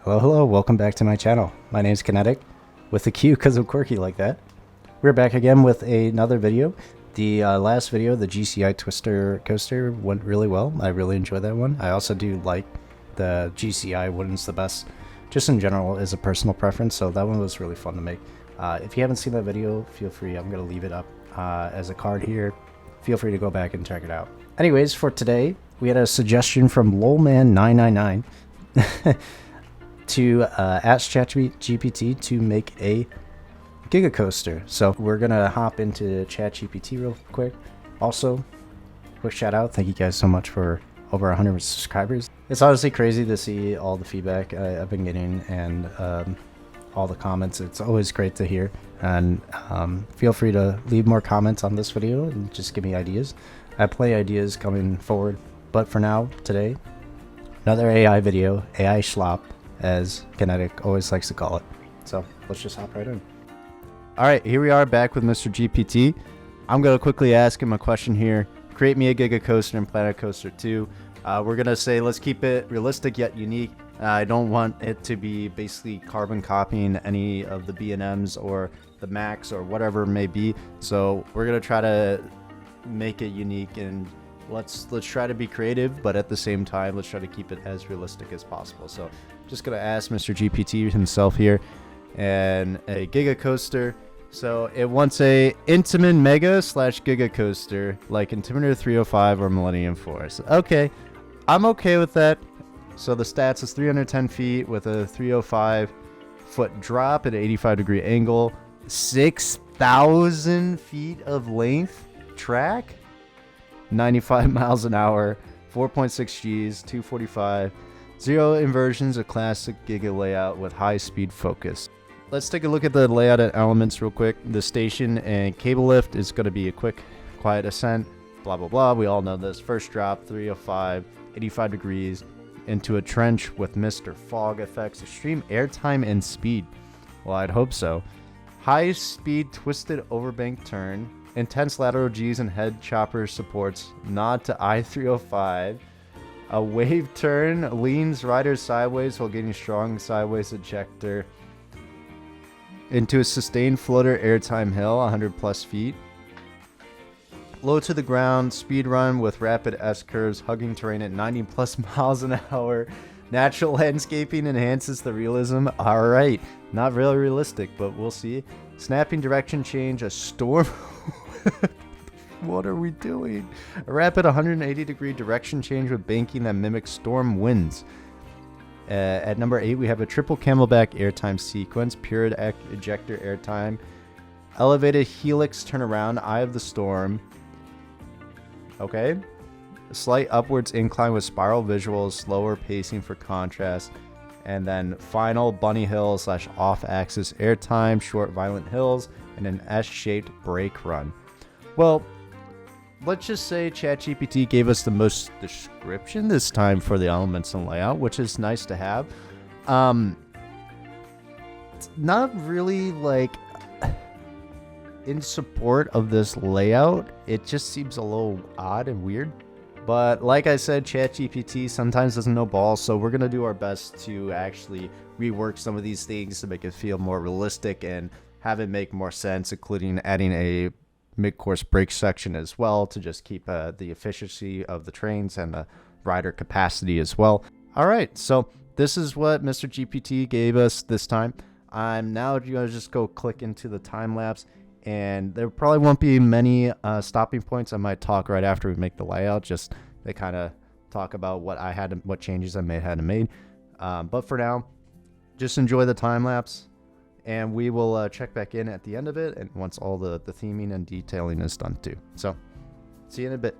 Hello, welcome back to my channel. My name is Kinetiq, with a Q because I'm quirky like that. We're back again with another video. The last video, the GCI Twister Coaster, went really well. I really enjoyed that one. I also do like the GCI one's the best, just in general, is a personal preference, so that one was really fun to make. If you haven't seen that video, feel free, I'm going to leave it up as a card here. Feel free to go back and check it out. Anyways, for today, we had a suggestion from lolman999 to ask ChatGPT to make a giga coaster. So we're gonna hop into ChatGPT real quick. Also, quick shout out, thank you guys so much for over 100 subscribers. It's honestly crazy to see all the feedback I've been getting and all the comments. It's always great to hear, and feel free to leave more comments on this video and just give me ideas. I have plenty of ideas coming forward, but for now, today, another AI video, AI schlop, as Kinetiq always likes to call it. So let's just hop right in. All right, here we are back with Mr. GPT. I'm going to quickly ask him a question here. Create me a giga coaster and Planet Coaster 2. We're going to say let's keep it realistic yet unique. I don't want it to be basically carbon copying any of the B&Ms or the Max or whatever it may be. So we're going to try to make it unique, and let's try to be creative, but at the same time, let's try to keep it as realistic as possible. So just going to ask Mr. GPT himself here, and a giga coaster. So it wants a intamin mega / giga coaster like Intimidator 305 or Millennium Force. Okay, I'm okay with that. So the stats is 310 feet with a 305 foot drop at an 85-degree angle, 6,000 feet of length track, 95 miles an hour, 4.6 Gs, 245, 0 inversions, a classic giga layout with high speed focus. Let's take a look at the layout and elements real quick. The station and cable lift is going to be a quick, quiet ascent, blah, blah, blah. We all know this. First drop, 305, 85 degrees, into a trench with mist or fog effects, extreme airtime and speed. Well, I'd hope so. High speed twisted overbank turn, intense lateral Gs and head chopper supports, nod to I-305. A wave turn, leans rider sideways while getting strong sideways ejector into a sustained floater airtime hill, 100 plus feet. Low to the ground, speed run with rapid S-curves, hugging terrain at 90 plus miles an hour. Natural landscaping enhances the realism. Alright, not really realistic, but we'll see. Snapping direction change, a storm. What are we doing? A rapid 180-degree direction change with banking that mimics storm winds. At number 8, we have a triple camelback airtime sequence, pure ejector airtime, elevated helix turnaround, eye of the storm. Okay. A slight upwards incline with spiral visuals, slower pacing for contrast. And then final bunny hill / off-axis airtime, short violent hills, and an S-shaped brake run. Well, let's just say ChatGPT gave us the most description this time for the elements and layout, which is nice to have. It's not really like in support of this layout. It just seems a little odd and weird. But like I said, ChatGPT sometimes doesn't know balls, so we're going to do our best to actually rework some of these things to make it feel more realistic and have it make more sense, including adding a mid-course brake section as well to just keep the efficiency of the trains and the rider capacity as well. All right, so this is what Mr. GPT gave us this time. I'm now going to just go click into the time lapse, and there probably won't be many stopping points. I might talk right after we make the layout, just to kind of talk about what changes I may have made. But for now, just enjoy the time lapse. And we will check back in at the end of it, and once all the theming and detailing is done too. So, see you in a bit.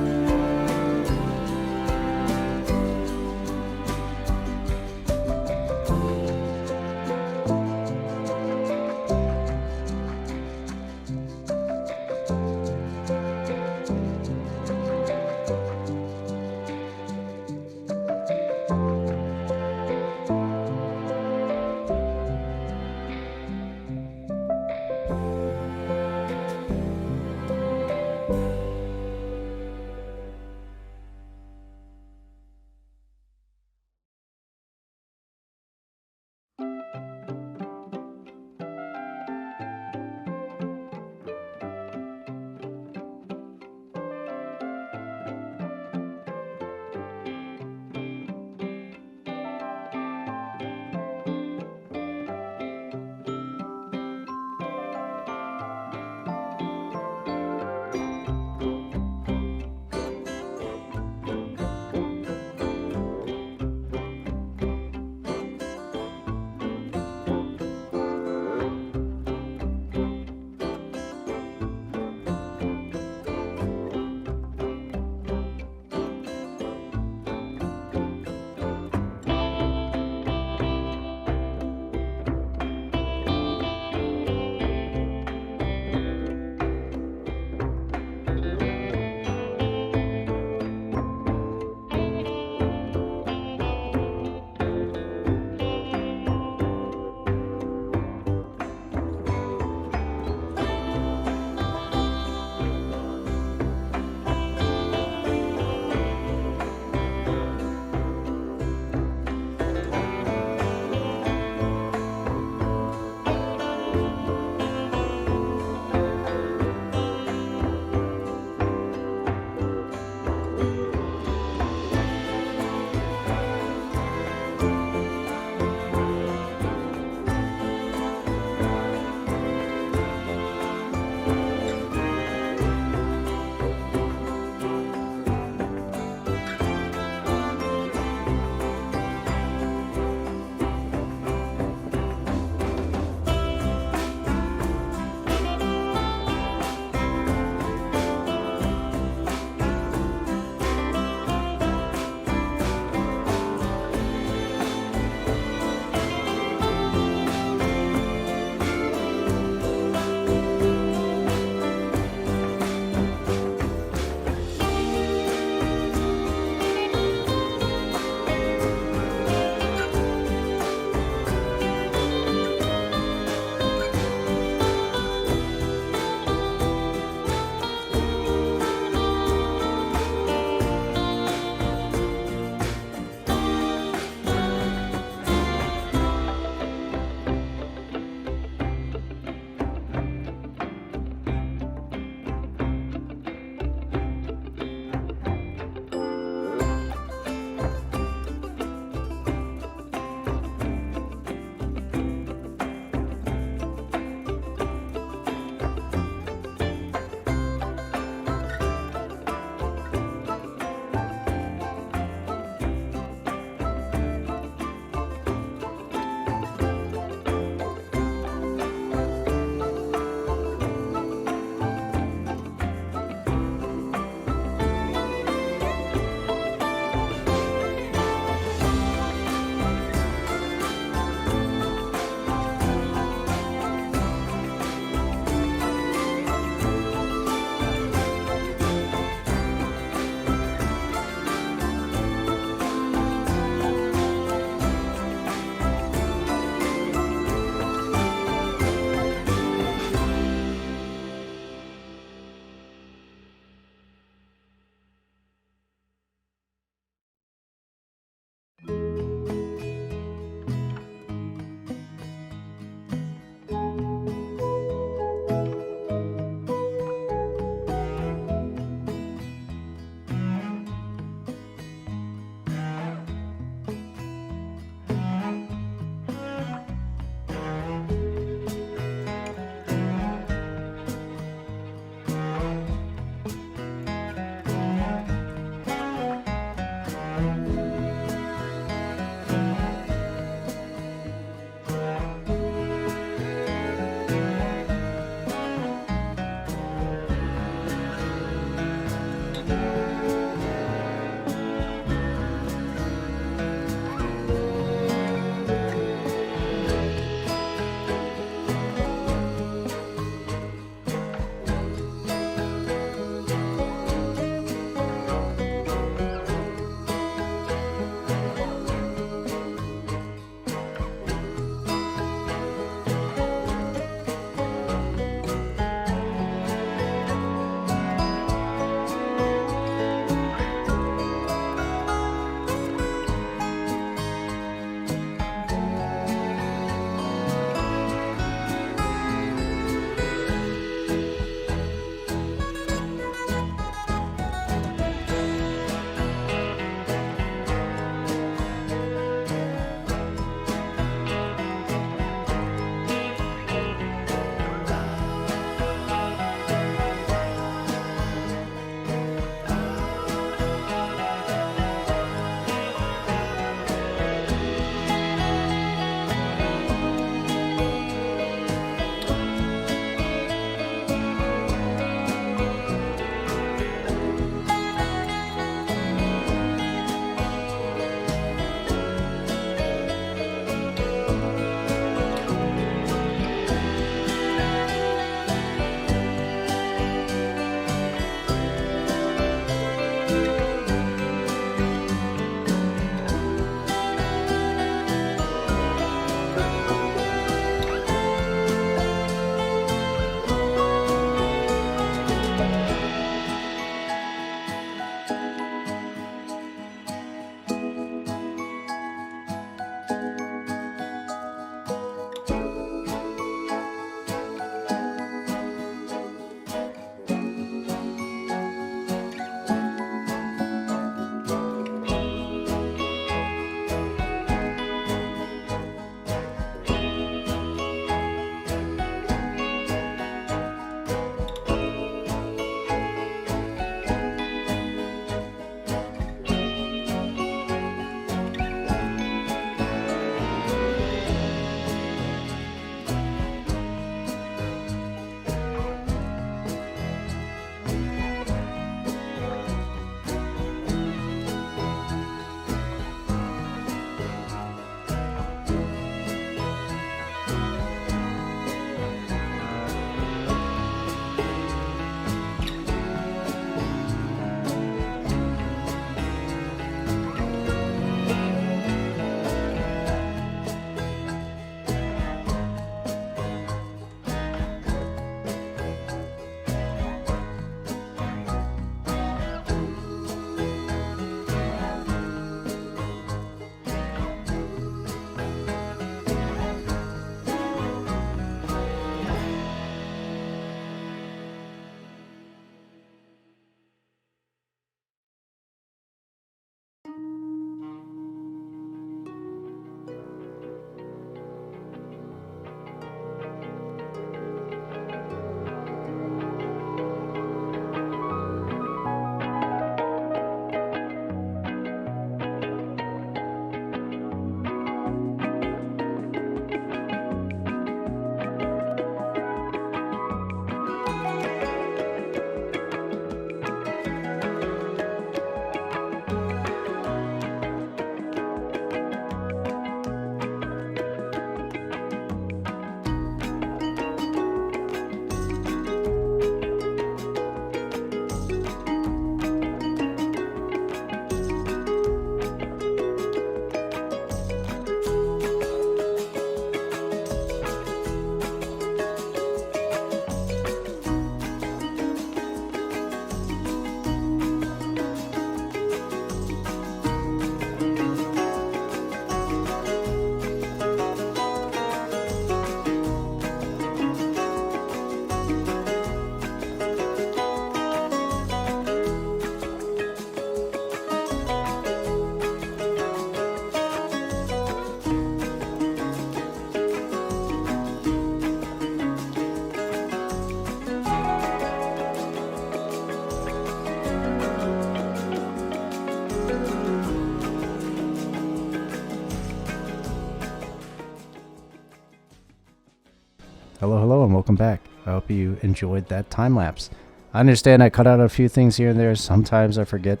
and welcome back. I hope you enjoyed that time lapse. I understand I cut out a few things here and there. Sometimes I forget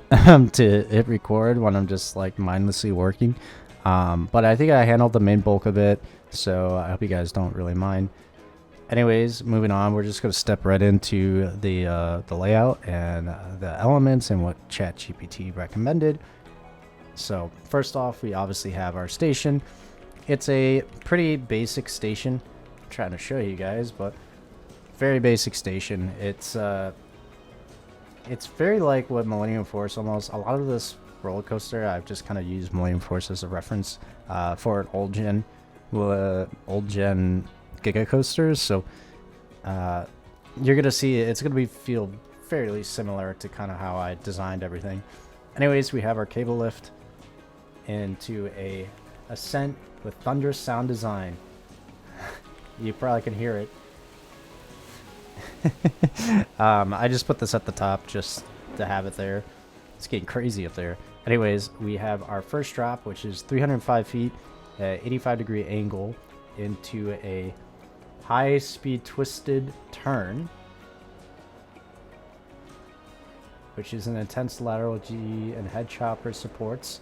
to hit record when I'm just like mindlessly working. But I think I handled the main bulk of it, so I hope you guys don't really mind. Anyways, moving on, we're just going to step right into the layout and the elements and what ChatGPT recommended. So first off, we obviously have our station. It's a pretty basic station. I'm trying to show you guys, but very basic station. It's very like what Millennium Force almost. A lot of this roller coaster, I've just kind of used Millennium Force as a reference for an old gen giga coasters. So you're gonna see it's gonna feel fairly similar to kind of how I designed everything. Anyways, we have our cable lift into a ascent with thunderous sound design. You probably can hear it. I just put this at the top just to have it there. It's getting crazy up there. Anyways, we have our first drop, which is 305 feet at 85-degree angle into a high-speed twisted turn, which is an intense lateral G and head chopper supports.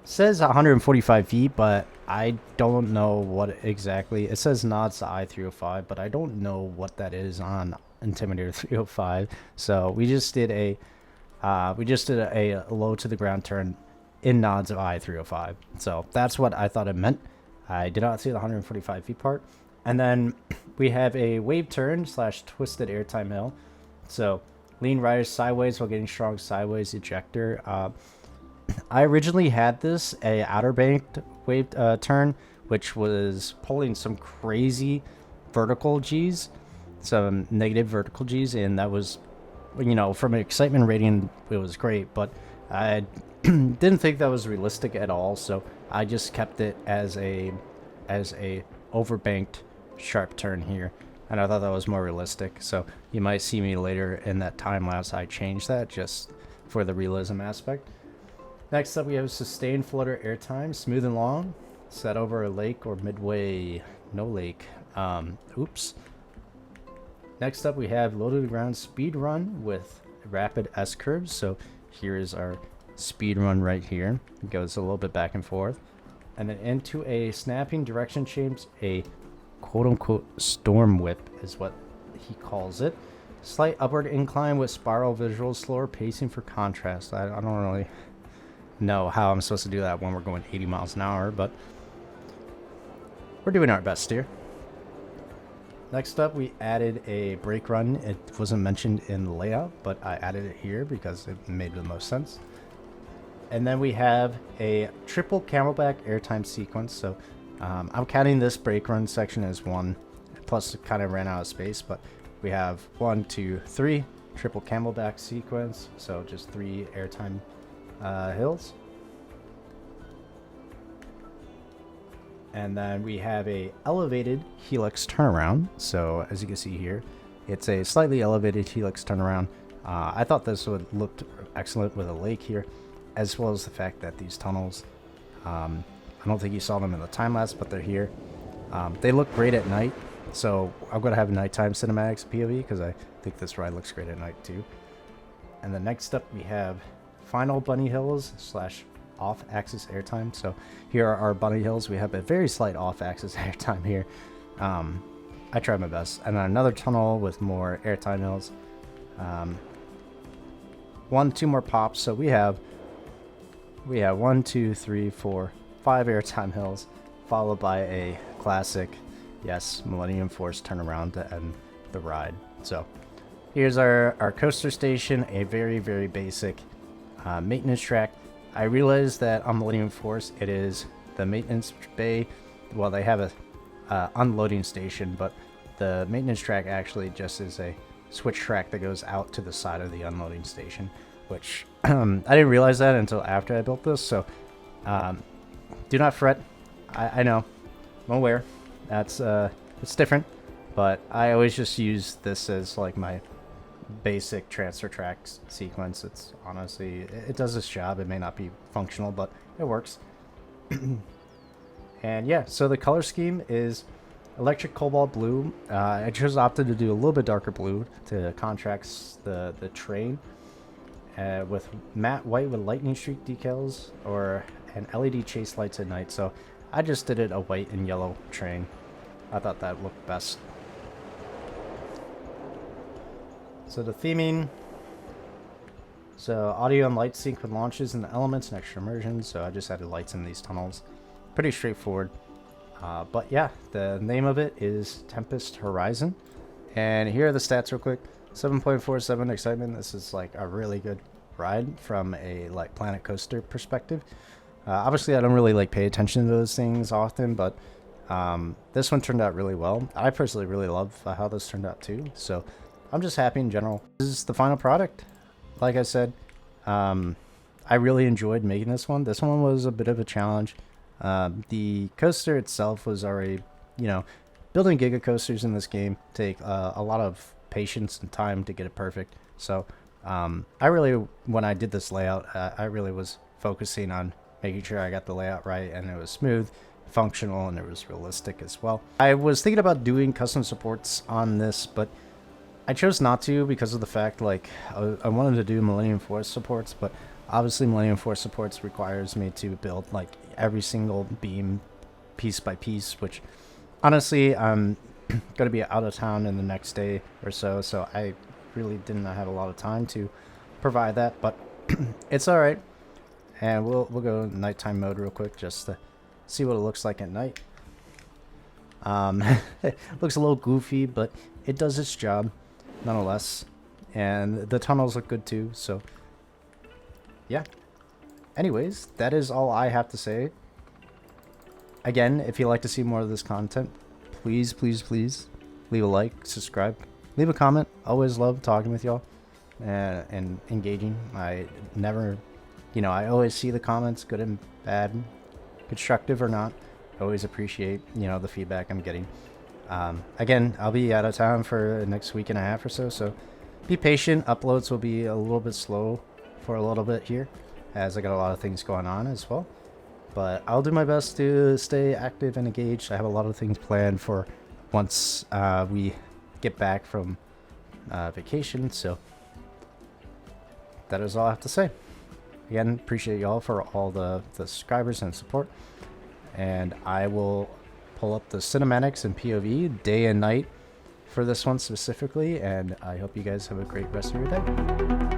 Says 145 feet, but I don't know what exactly. It says nods to I-305, but I don't know what that is on Intimidator 305. So we just did a low to the ground turn in nods of I-305. So that's what I thought it meant. I did not see the 145 feet part. And then we have a wave turn / twisted airtime hill. So lean riders sideways while getting strong sideways ejector. I originally had this a outer banked wave turn, which was pulling some crazy vertical G's, some negative vertical G's, and that was, you know, from an excitement rating, it was great, but I didn't think that was realistic at all, so I just kept it as a overbanked sharp turn here, and I thought that was more realistic. So you might see me later in that time lapse I changed that just for the realism aspect. Next up, we have sustained flutter airtime, smooth and long, set over a lake or midway, no lake. Oops. Next up, we have low to the ground speed run with rapid S curves. So here is our speed run right here. It goes a little bit back and forth, and then into a snapping direction change, a quote unquote storm whip is what he calls it. Slight upward incline with spiral visual, slower pacing for contrast. I don't really know how I'm supposed to do that when we're going 80 miles an hour, but we're doing our best here. Next up, we added a brake run. It wasn't mentioned in the layout, but I added it here because it made the most sense. And then we have a triple camelback airtime sequence. So I'm counting this brake run section as one, plus it kind of ran out of space, but we have 1, 2, 3 triple camelback sequence. So just 3 airtime hills. And then we have a elevated helix turnaround. So as you can see here, it's a slightly elevated helix turnaround. I thought this would look excellent with a lake here, as well as the fact that these tunnels, I don't think you saw them in the time lapse, but they're here. They look great at night, so I'm going to have nighttime cinematics POV because I think this ride looks great at night too. And then next up we have final bunny hills / off-axis airtime. So here are our bunny hills. We have a very slight off-axis airtime here. I tried my best. And then another tunnel with more airtime hills. 1, 2 more pops. So we have 1, 2, 3, 4, 5 airtime hills, followed by a classic, yes, Millennium Force turnaround to end the ride. So here's our coaster station, a very, very basic maintenance track. I realized that on Millennium Force, it is the maintenance bay. Well, they have a unloading station, but the maintenance track actually just is a switch track that goes out to the side of the unloading station, which I didn't realize that until after I built this. So do not fret. I know, I'm aware. That's it's different, but I always just use this as like my basic transfer tracks sequence. It's honestly, it does its job. It may not be functional, but it works. And yeah, so the color scheme is electric cobalt blue. I just opted to do a little bit darker blue to contrast the train with matte white with lightning streak decals or an LED chase lights at night. So I just did it a white and yellow train. I thought that looked best. So the theming. So audio and light sync with launches and the elements and extra immersion. So I just added lights in these tunnels. Pretty straightforward. But yeah, the name of it is Tempest Horizon. And here are the stats real quick. 7.47 excitement. This is like a really good ride from a like Planet Coaster perspective. Obviously, I don't really like pay attention to those things often, but this one turned out really well. I personally really love how this turned out too. So I'm just happy in general. This is the final product. Like I said, I really enjoyed making this one. This one was a bit of a challenge. The coaster itself was already, you know, building giga coasters in this game take a lot of patience and time to get it perfect. So I really, when I did this layout, I really was focusing on making sure I got the layout right and it was smooth, functional, and it was realistic as well. I was thinking about doing custom supports on this, but I chose not to because of the fact, like, I wanted to do Millennium Force supports, but obviously Millennium Force supports requires me to build, like, every single beam piece by piece, which, honestly, I'm going to be out of town in the next day or so, so I really didn't have a lot of time to provide that, but it's alright. And we'll go nighttime mode real quick just to see what it looks like at night. It looks a little goofy, but it does its job nonetheless. And the tunnels look good too, so yeah. Anyways, that is all I have to say. Again, if you'd like to see more of this content, please, please, please leave a like, subscribe, leave a comment. Always love talking with y'all and engaging. I never... You know, I always see the comments, good and bad, constructive or not. I always appreciate, you know, the feedback I'm getting. Again, I'll be out of town for the next week and a half or so, so be patient. Uploads will be a little bit slow for a little bit here, as I got a lot of things going on as well. But I'll do my best to stay active and engaged. I have a lot of things planned for once we get back from vacation, so that is all I have to say. Again, appreciate y'all for all the subscribers and support. And I will pull up the cinematics and POV day and night for this one specifically. And I hope you guys have a great rest of your day.